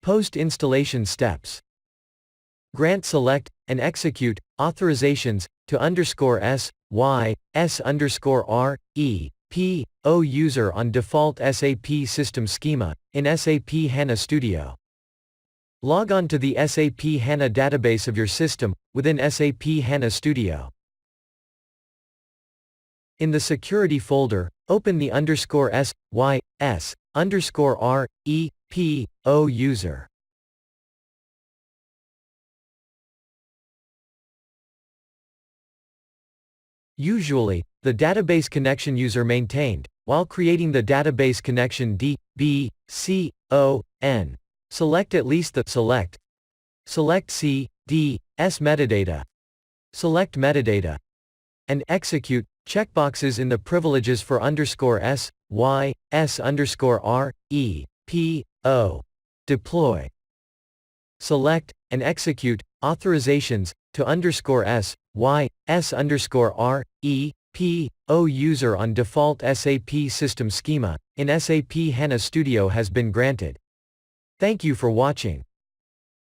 Post-installation steps. Grant select, and execute, authorizations, to _S, Y, S _R, E, P, O user on default SAP system schema, in SAP HANA Studio. Log on to the SAP HANA database of your system, within SAP HANA Studio. In the Security folder, open the _S, Y, S, _R, E, P, O user. Usually, the database connection user maintained, while creating the database connection D, B, C, O, N. Select at least the select. Select C, D, S metadata. Select metadata. And execute checkboxes in the privileges for _S, Y, S _R, E, P, O. Deploy. Select, and execute, authorizations, to _S, Y, S _R, E, P, O user on default SAP system schema, in SAP HANA Studio has been granted. Thank you for watching.